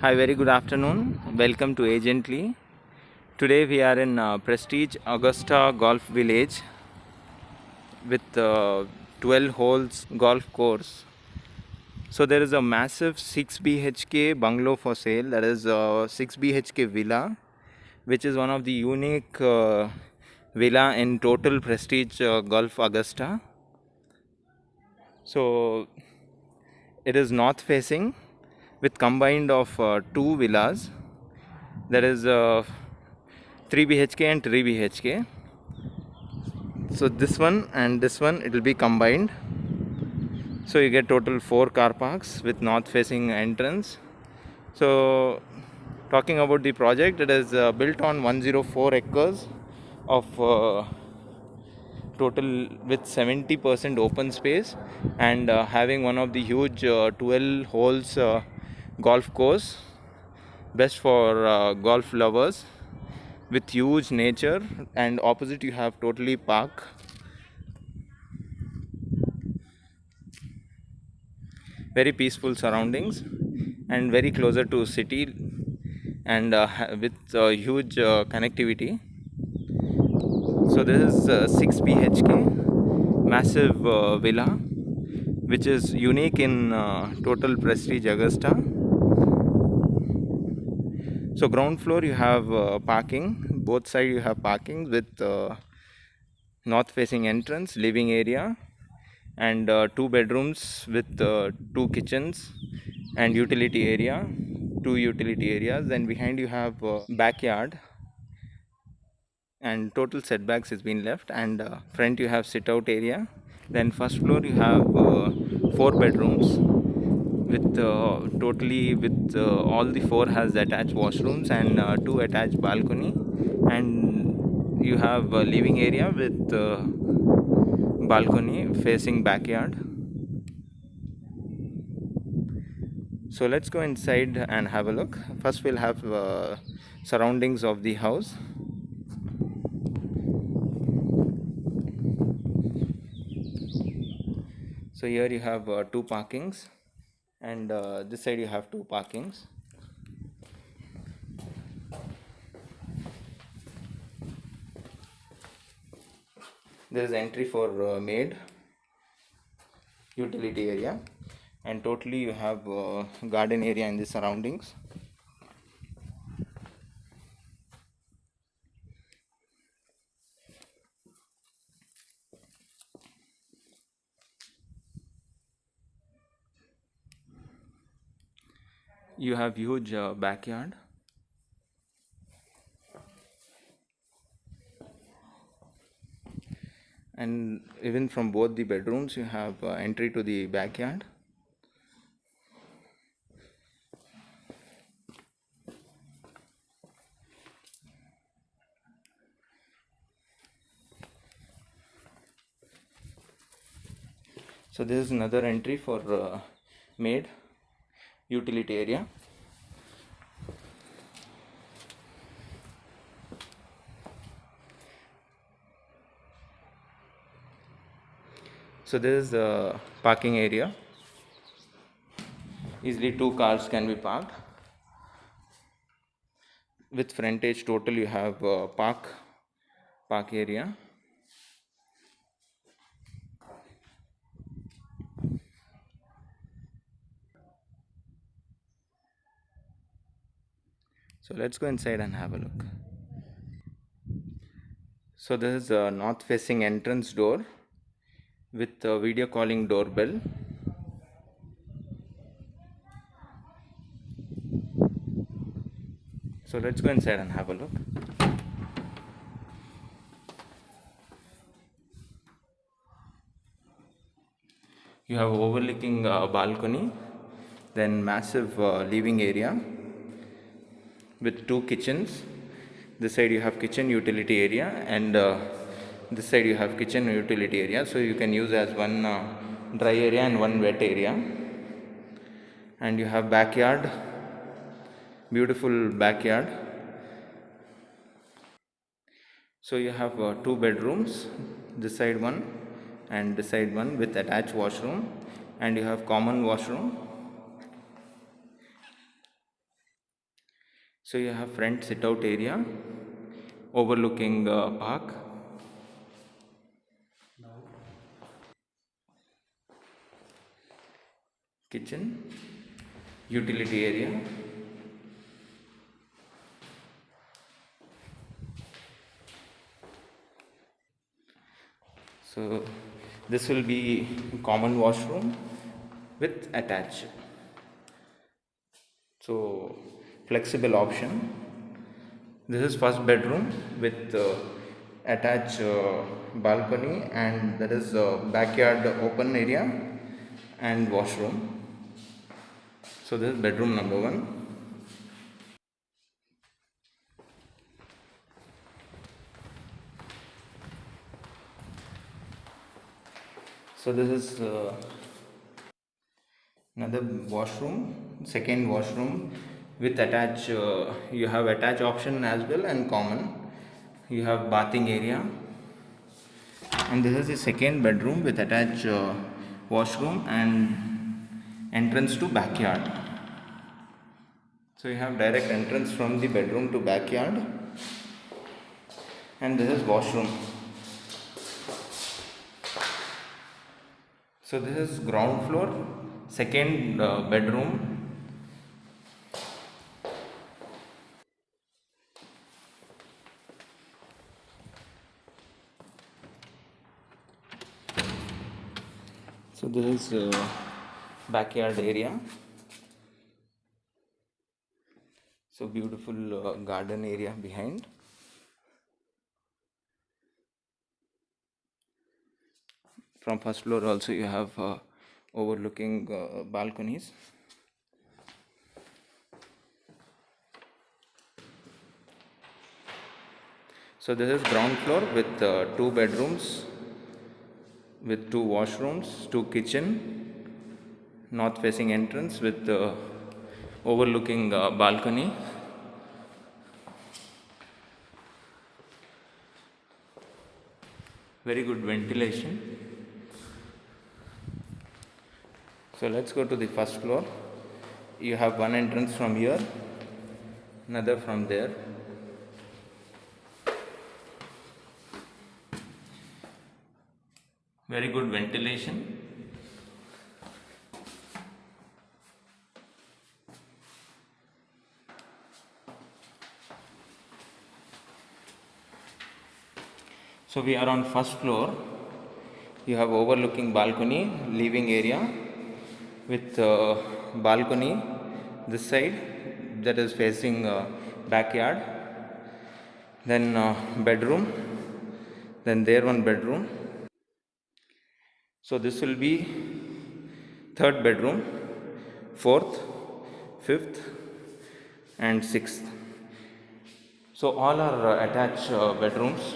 Hi, very good afternoon. Welcome to Agently. Today we are in Prestige Augusta Golf Village with 12 holes golf course. So there is a massive 6 BHK bungalow for sale. That is a 6 BHK villa, which is one of the unique villa in total Prestige Golf Augusta. So it is north facing with combined of two villas. There is 3 BHK and 3 BHK. So this one and this one, it will be combined. So you get total 4 car parks with north facing entrance. So talking about the project, it is built on 104 acres of total with 70% open space, and having one of the huge 12 holes golf course, best for golf lovers, with huge nature. And opposite you have totally park, very peaceful surroundings, and very closer to city, and with huge connectivity. So this is 6 BHK massive villa, which is unique in total Prestige Augusta. So ground floor you have parking, both side you have parking with north facing entrance, living area, and 2 bedrooms with 2 kitchens and utility area, 2 utility areas. Then behind you have backyard, and total setbacks is been left, and front you have sit out area. Then first floor you have 4 bedrooms with totally with all the 4 has attached washrooms and 2 attached balcony, and you have living area with balcony facing backyard. So let's go inside and have a look. First we'll have surroundings of the house. So here you have 2 parkings, and this side you have 2 parkings. There is entry for maid, utility area, and totally you have garden area in the surroundings. You have huge backyard, and even from both the bedrooms you have entry to the backyard. So this is another entry for maid, utility area. So this is the parking area. Easily 2 cars can be parked. With frontage total you have park area. So let's go inside and have a look. So this is a north facing entrance door with a video calling doorbell. So let's go inside and have a look. You have overlooking balcony, then massive living area with 2 kitchens. This side you have kitchen utility area, and this side you have kitchen utility area. So you can use as one dry area and one wet area. And you have backyard, beautiful backyard. So you have 2 bedrooms, this side one and this side one, with attached washroom, and you have common washroom. So you have front sit out area overlooking park. Kitchen, utility area. So this will be common washroom with attached. So flexible option. This is first bedroom with attached balcony, and there is backyard open area and washroom. So this is bedroom number 1. So this is another washroom, second washroom with attached. You have attached option as well and common. You have bathing area, and this is the second bedroom with attached washroom and entrance to backyard. So you have direct entrance from the bedroom to backyard, and this is washroom. So this is ground floor, second bedroom. So this is backyard area. So beautiful garden area behind. From first floor also you have overlooking balconies. So this is ground floor with 2 bedrooms with 2 washrooms, 2 kitchen, north facing entrance with overlooking balcony. Very good ventilation. So let's go to the first floor. You have one entrance from here, another from there. Very good ventilation. So we are on first floor. You have overlooking balcony, living area with balcony this side that is facing backyard. Then bedroom. Then there one bedroom. So this will be third bedroom, fourth, fifth, and sixth. So all are attached bedrooms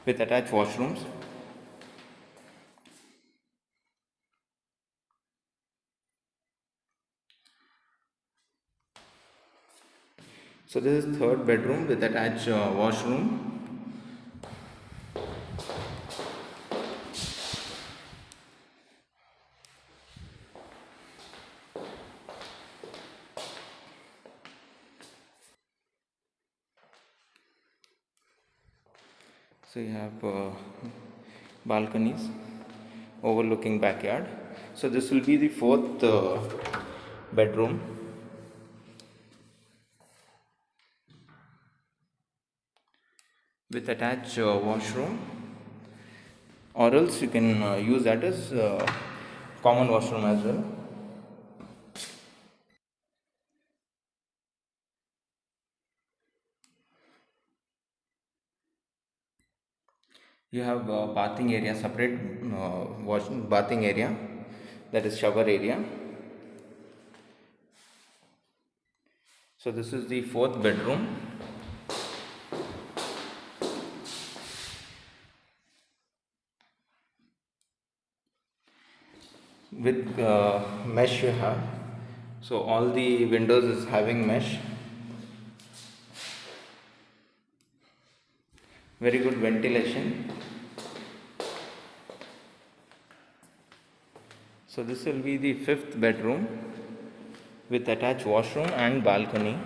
with attached washrooms. So this is third bedroom with attached washroom. So you have balconies overlooking backyard. So this will be the fourth bedroom. With attached washroom, or else you can use that as common washroom as well. You have bathing area, separate bathing area, that is shower area. So this is the fourth bedroom. With mesh you have. So all the windows is having mesh. Very good ventilation. So this will be the fifth bedroom. with attached washroom and balcony,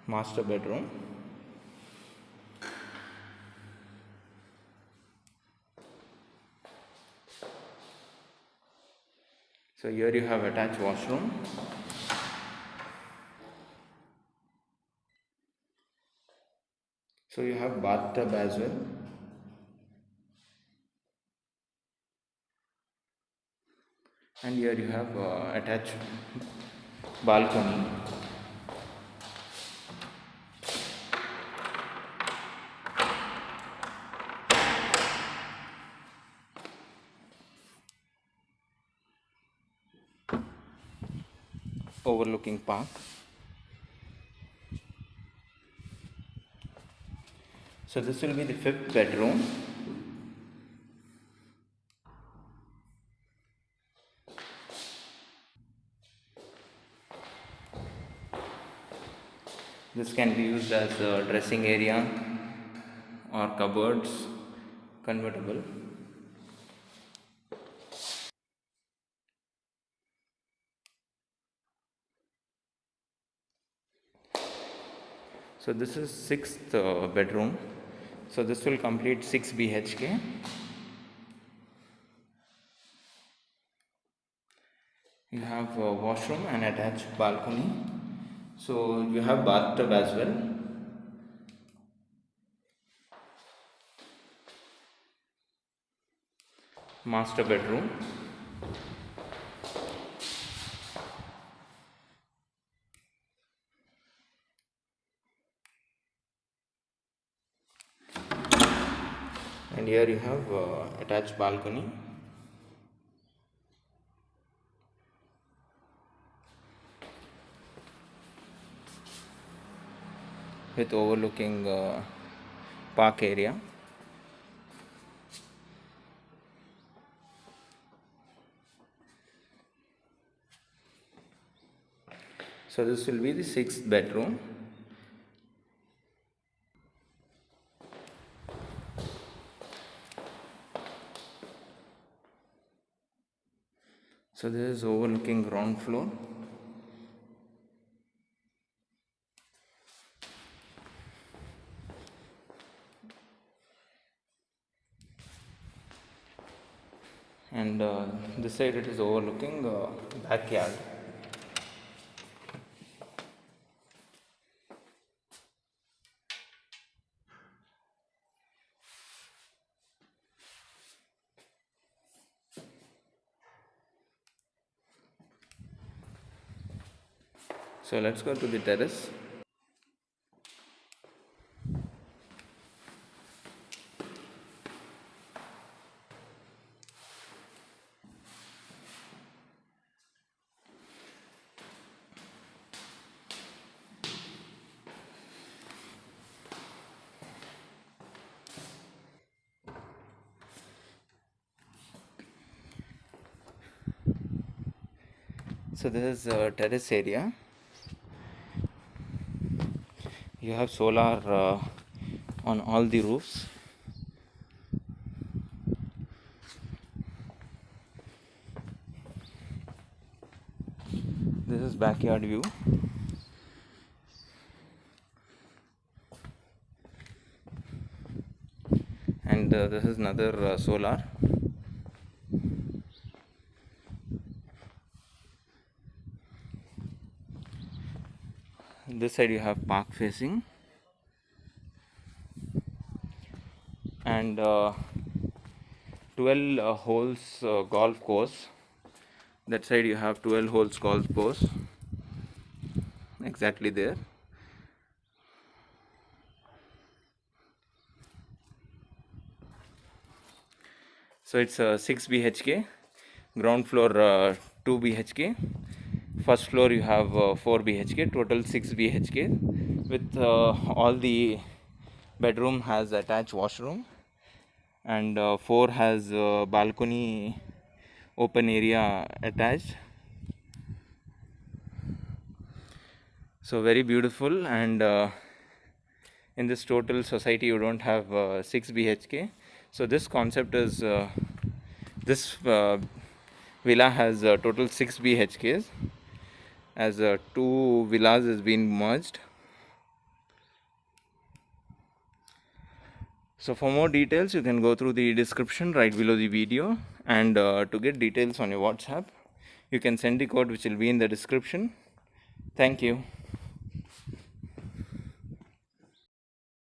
master bedroom. So here you have attached washroom. So you have bathtub as well. And here you have attached balcony. Overlooking park. So this will be the fifth bedroom. This can be used as a dressing area or cupboards, convertible. So this is sixth bedroom. So this will complete 6 BHK. You have a washroom and attached balcony. So you have bathtub as well. Master bedroom. And here you have attached balcony. With overlooking park area. So this will be the sixth bedroom. So this is overlooking ground floor. And this side it is overlooking backyard. So let's go to the terrace. So this is terrace area. You have solar on all the roofs. This is backyard view. And this is another solar. This side you have park facing. And 12 holes golf course. That side you have 12 holes golf course. Exactly there. So it's 6 BHK. Ground floor 2 BHK. First floor you have 4 BHK. Total 6 BHK. With all the bedroom has attached washroom. And 4 has balcony open area attached. So very beautiful. And in this total society you don't have 6 BHK. So this concept is this villa has total 6 BHKs. as two villas has been merged. So for more details, you can go through the description right below the video, and to get details on your WhatsApp, you can send the code which will be in the description. Thank you.